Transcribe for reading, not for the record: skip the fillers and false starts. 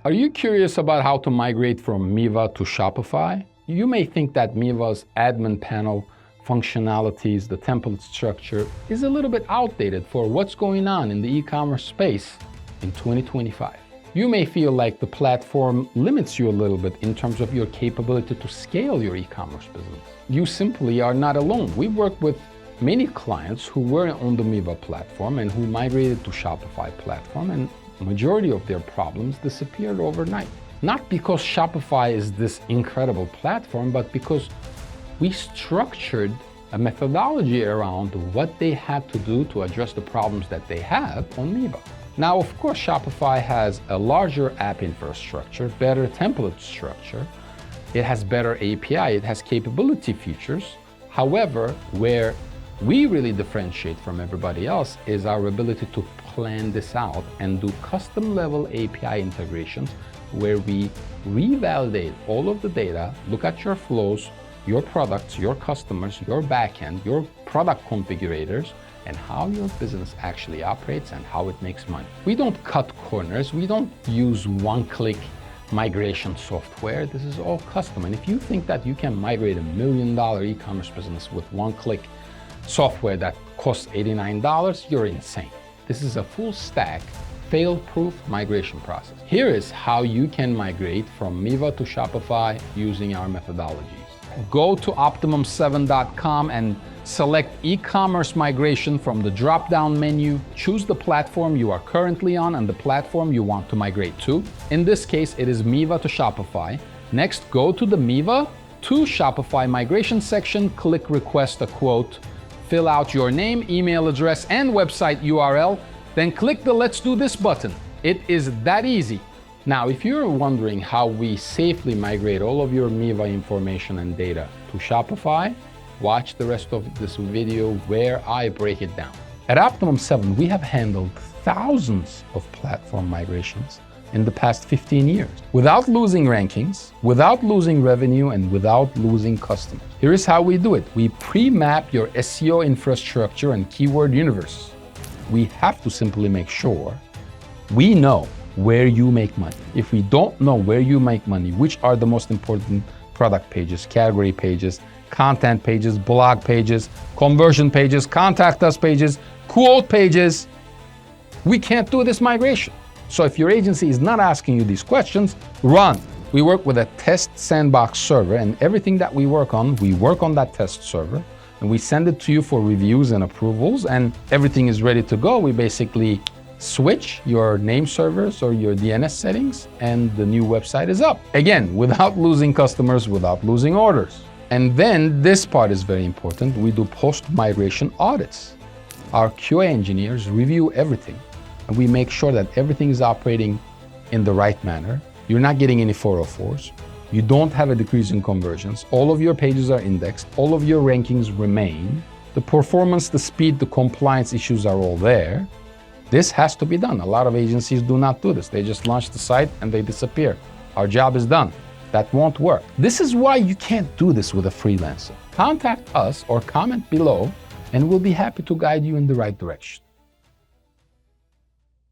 Are you curious about how to migrate from Miva to Shopify? You may think that Miva's admin panel functionalities, the template structure, is a little bit outdated for what's going on in the e-commerce space in 2025. You may feel like the platform limits you a little bit in terms of your capability to scale your e-commerce business. You simply are not alone. We work with many clients who were on the Miva platform and who migrated to Shopify platform, and the majority of their problems disappeared overnight. Not because Shopify is this incredible platform, but because we structured a methodology around what they had to do to address the problems that they have on Miva. Now, of course, Shopify has a larger app infrastructure, better template structure. It has better API, it has capability features. However, where we really differentiate from everybody else is our ability to plan this out and do custom level API integrations where we revalidate all of the data, look at your flows, your products, your customers, your backend, your product configurators, and how your business actually operates and how it makes money. We don't cut corners. We don't use one-click migration software. This is all custom. And if you think that you can migrate $1 million e-commerce business with one-click software that costs $89, you're insane. This is a full stack, fail-proof migration process. Here is how you can migrate from Miva to Shopify using our methodologies. Go to Optimum7.com and select e-commerce migration from the drop-down menu. Choose the platform you are currently on and the platform you want to migrate to. In this case, it is Miva to Shopify. Next, go to the Miva to Shopify migration section, click Request a Quote, fill out your name, email address, and website URL, then click the Let's Do This button. It is that easy. Now, if you're wondering how we safely migrate all of your Miva information and data to Shopify, watch the rest of this video where I break it down. At Optimum 7, we have handled thousands of platform migrations in the past 15 years without losing rankings, without losing revenue, and without losing customers. Here is how we do it. We pre-map your SEO infrastructure and keyword universe. We have to simply make sure we know where you make money. If we don't know where you make money, which are the most important product pages, category pages, content pages, blog pages, conversion pages, contact us pages, quote pages, we can't do this migration. So if your agency is not asking you these questions, run. We work with a test sandbox server, and everything that we work on that test server, and we send it to you for reviews and approvals, and everything is ready to go. We basically switch your name servers or your DNS settings, and the new website is up. Again, without losing customers, without losing orders. And then this part is very important. We do post-migration audits. Our QA engineers review everything, and we make sure that everything is operating in the right manner. You're not getting any 404s. You don't have a decrease in conversions. All of your pages are indexed. All of your rankings remain. The performance, the speed, the compliance issues are all there. This has to be done. A lot of agencies do not do this. They just launch the site and they disappear. Our job is done. That won't work. This is why you can't do this with a freelancer. Contact us or comment below, and we'll be happy to guide you in the right direction.